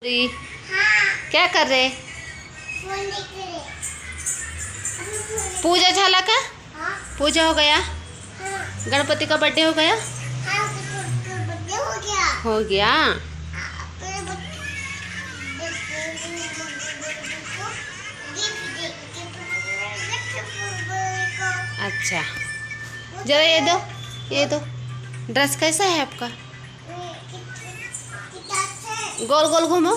क्या कर रहे? पूजा झाला का? पूजा हो गया? गणपति का बर्थडे हो गया? हो गया। अच्छा, जरा ये दो। ड्रेस कैसा है आपका? गोल गोल घूमो,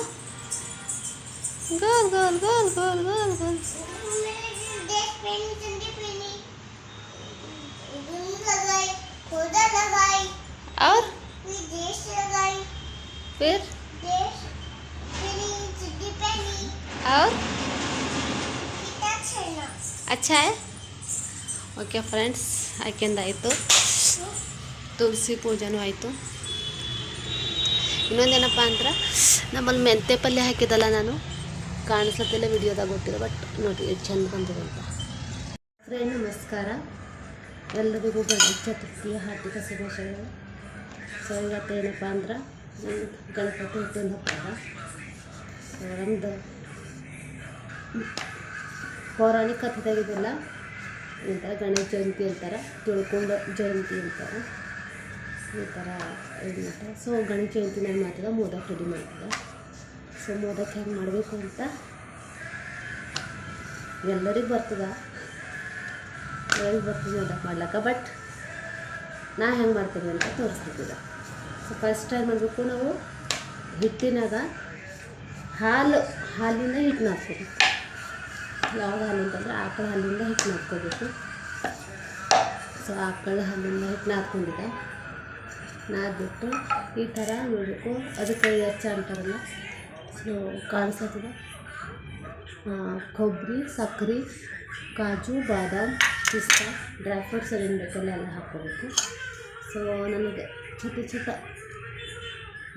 गोल गोल गोल गोल गोल गोल। और फिर और अच्छा है। ಓಕೆ ಫ್ರೆಂಡ್ಸ್, ಆಯ್ಕೆಂದಾಯಿತು, ತುಳಸಿ ಪೂಜೆನೂ ಆಯಿತು. ಇನ್ನೊಂದೇನಪ್ಪ ಅಂದ್ರೆ ನಮ್ಮಲ್ಲಿ ಮೆಂತ್ಯ ಪಲ್ಯ ಹಾಕಿದಲ್ಲ, ನಾನು ಕಾಣಿಸತ್ತಿಲ್ಲ ವಿಡಿಯೋದಾಗ, ಗೊತ್ತಿಲ್ಲ, ಬಟ್ ನೋಡಿ ಎಷ್ಟು ಚಂದ ಬಂದಿದೆ ಅಂತ. ಫ್ರೆಂಡ್ ನಮಸ್ಕಾರ, ಎಲ್ಲರಿಗೂ ಗಣೇಶ ಚತುರ್ಥಿಯ ಹಾರ್ದಿಕ ಶುಭಾಶಯಗಳು. ಸೊ ಇವತ್ತೇನಪ್ಪ ಅಂದ್ರೆ ಗಣಪತಿ ಹುಟ್ಟಿದ ಹಬ್ಬ. ಸೊ ನಮ್ಮದು ಪೌರಾಣಿಕ ಕಥೆದಾಗಿದೆಲ್ಲ ಅಂತಾರೆ, ಗಣೇಶ ಜಯಂತಿ ಅಂತಾರೆ, ತಿಳ್ಕೊಂಡು ಜಯಂತಿ ಅಂತಾರೆ, ಈ ಥರ ಇದು ಮಾಡ್ತಾರೆ. ಸೊ ಗಣೇಶ ಜಯಂತಿ ನಾನು ಮಾಡ್ತಿದ್ದೆ, ಮೋದಕ್ ರೆಡಿ ಮಾಡ್ತಿದ್ದೆ. ಸೊ ಮೋದಕ್ ಹೆಂಗೆ ಮಾಡಬೇಕು ಅಂತ ಎಲ್ಲರಿಗೂ ಬರ್ತದೆ ಮೋದಕ್ ಮಾಡ್ಲಿಕ್ಕೆ, ಬಟ್ ನಾ ಹೆಂಗೆ ಮಾಡ್ತೀವಿ ಅಂತ ತೋರಿಸ್ತಿದ್ದೆ. ಸೊ ಫಸ್ಟ್ ಟೈಮ್ ಮಾಡಬೇಕು, ನಾವು ಹಿಟ್ಟಿನಾಗ ಹಾಲಿಂದ ಹಿಟ್ಟು ನಾದ್ಕೋಬೇಕು. ಯಾವ್ದು ಹಾಲು ಅಂತಂದರೆ ಆಕಳ ಹಾಲಿಂದ ಹಿಟ್ಟು ನಾದ್ಕೋಬೇಕು. ಸೊ ಆಕಳ ಹಾಲಿಂದ ಹಿಟ್ಟು ನಾದ್ಕೊಂಡಿದ್ದೆ, ನಾದ್ಬಿಟ್ಟು ಈ ಥರ ನೋಡಬೇಕು. ಅದಕ್ಕೆ ಹೆಚ್ಚ ಅಂತಾರಲ್ಲ, ಸೊ ಕಾಣಿಸ್ತದೆ. ಕೊಬ್ಬರಿ, ಸಕ್ಕರೆ, ಕಾಜು, ಬಾದಾಮ್, ಪಿಸ್ತಾ, ಡ್ರೈ ಫ್ರೂಟ್ಸ್ ಏನೇನು ಬೇಕಲ್ಲ ಎಲ್ಲ ಹಾಕ್ಕೋಬೇಕು. ಸೊ ನನಗೆ छोटा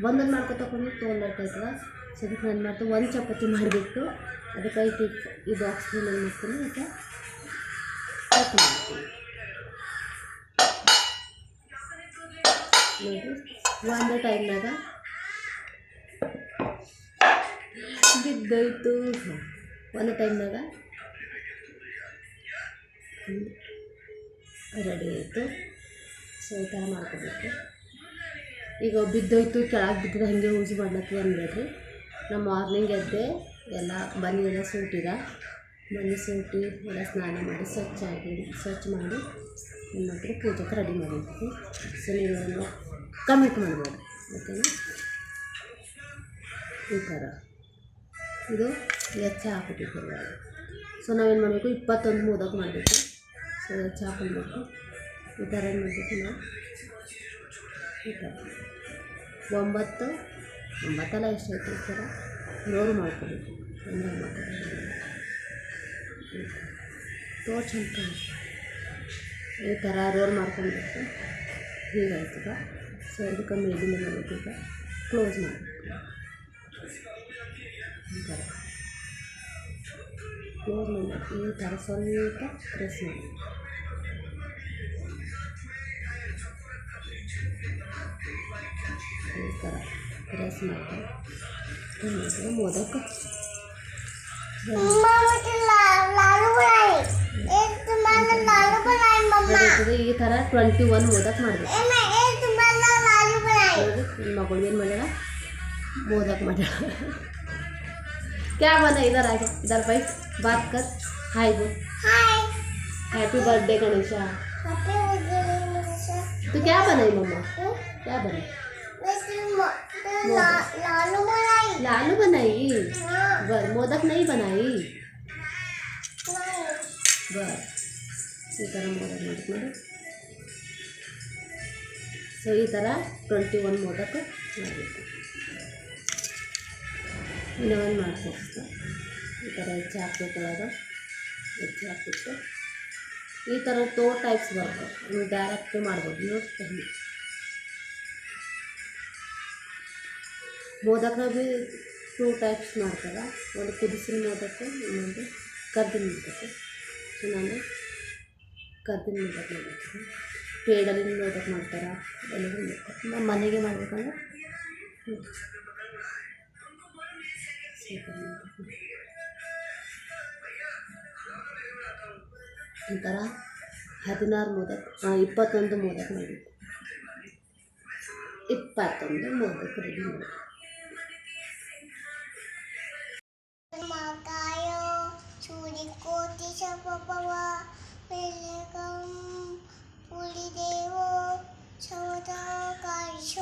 ಒಂದೊಂದು ಮಾಡ್ಕೊತಕೊಂಡು ತೊಗೊಂಡಾಯ್ತದ. ಸೊ ಅದಕ್ಕೆ ನಾನು ಮಾಡ್ತೀನಿ, ಒಂದು ಚಪಾತಿ ಮಾಡಿಬಿಟ್ಟು ಅದಕ್ಕೆ ಈ ಬಾಕ್ಸ್ನಲ್ಲಿ ಏನು ಮಾಡ್ತೀನಿ ಅಂತ ಕಟ್ ಮಾಡ್ತೀನಿ. ನೋಡಿ ಒಂದು ಟೈಮ್ನಾಗ ಬಿದ್ದೋಯ್ತು, ಒಂದು ಟೈಮ್ನಾಗ ರೆಡಿ ಆಯಿತು. ಸೊ ಈ ಥರ ಮಾಡ್ಕೋಬೇಕು. ಈಗ ಬಿದ್ದೋಯ್ತು, ಕೆಳಗೆ ಬಿದ್ದರೆ ಹಾಗೆ ಯೂಸ್ ಮಾಡ್ಲಕ್ಕೆ ಅಂದ್ಬೇಡ್ರಿ. ನಾವು ಮಾರ್ನಿಂಗ್ ಎದ್ದೆ ಎಲ್ಲ ಮನೆಯೆಲ್ಲ ಸೂಟಿದೆ, ಮನೆ ಸೂಟಿ ಎಲ್ಲ ಸ್ನಾನ ಮಾಡಿ ಸ್ವಚ್ಛ ಮಾಡಿ ಏನು ಮಾಡ್ತೀವಿ, ಪೂಜೆಗೆ ರೆಡಿ ಮಾಡಿರ್ತೀವಿ. ಸೊ ನೀವು ಕಮಿಟ್ ಮಾಡಬೇಡಿ, ಓಕೆನಾ? ಈ ಥರ ಇದು ಹೆಚ್ಚು ಹಾಕ್ಬಿಟ್ಟಿದ್ದೀವಿ. ಸೊ ನಾವೇನು ಮಾಡಬೇಕು, 21 ಮೋದಕ್ ಮಾಡಬೇಕು. ಸೊ ಹೆಚ್ಚು ಹಾಕ್ಕೊಳ್ಬೇಕು. ಈ ಥರ ಏನು ಮಾಡಬೇಕು, ನಾವು ಈ ಥರ 9 ಎಷ್ಟೈತೆ ಈ ಥರ ರೋಲ್ ಮಾಡ್ಕೋಬೇಕು. ಅಂದರೆ ತೋರ್ಸಂತ ಈ ಥರ ರೋಲ್ ಮಾಡ್ಕೊಬೇಕು. ಹೀಗಾಯ್ತದ. ಸೊ ಇದಕ್ಕೆ ಮೇಲಿಂದ ಮಾಡಬೇಕು, ಈಗ ಕ್ಲೋಸ್ ಮಾಡಬೇಕು. ಈ ಥರ ಕ್ಲೋಸ್ ಮಾಡಬೇಕು. ಈ ಥರ ಸ್ವಲ್ಪ ಪ್ರೆಸ್ ಮಾಡಿ ಈ ಥರ ಪ್ರೆಸ್ ಮಾಡ್ತಾರೆ. ಮೋದಕ ಈ ಥರ 21 ಮೋದಕ್ ಮಾಡಬೇಕು. ನಿಮ್ಮ ಮಗಳು ಏನು ಮಾಡ್ಯಾಳ, ಮೋದಕ್ ಮಾಡ್ಯಾಳ. क्या बना इधर आ जा, इधर बैठ, बात कर, हाय बोल, हैप्पी बर्थडे गणेशा। तो क्या बनाई मम्मा, क्या बनाई? लालू बनाई, बर मोदक नहीं बनाई, बर ಈ ಥರ ಮೋದಕ್ ಮಾಡಿ. ಸೊ ಈ ಥರ 21 ಮೋದಕ ಮಾಡಬೇಕು. ಇನ್ನೊಂದು ಮಾಡ್ಬೇಕು, ಈ ಥರ ಹೆಚ್ಚು ಹಾಕ್ಬೇಕಲ್ಲ, ಹೆಚ್ಚು ಹಾಕ್ಬಿಟ್ಟು ಈ ಥರ 2 ಟೈಪ್ಸ್ ಬರ್ತವೆ. ನೀವು ಡೈರೆಕ್ಟ್ ಮಾಡ್ಬೋದು. ನೋಡಿ ಮೋದಕ ಭೀ 2 ಟೈಪ್ಸ್ ಮಾಡ್ತಾರೆ. ಒಂದು ಕುದಿಸಿನ ಮೋದಕ, ಇನ್ನೊಂದು ಕರ್ದಿನ ಮೋದಕ. ಸೊ ನಾನು ಕರ್ದಿನ ಮೋದಕ ಮಾಡ್ತೀನಿ. ಪೇಡಲಿನ ಮೋದಕ ಮಾಡ್ತಾರೆ, ಎಲ್ಲರೂ ನಮ್ಮ ಮನೆಗೆ ಮಾಡಬೇಕಂದ್ರೆ ಈ ಥರ 16 ಮೋದಕ 21 ಮೋದಕ ಮಾಡಿದ್ದು. 21 ಮೋದಕ ರೆಡಿ ಮಾಡಿ. सूर्यकोटि समप्रभ निर्विघ्नं कुरुदेव सर्वदा कार्यं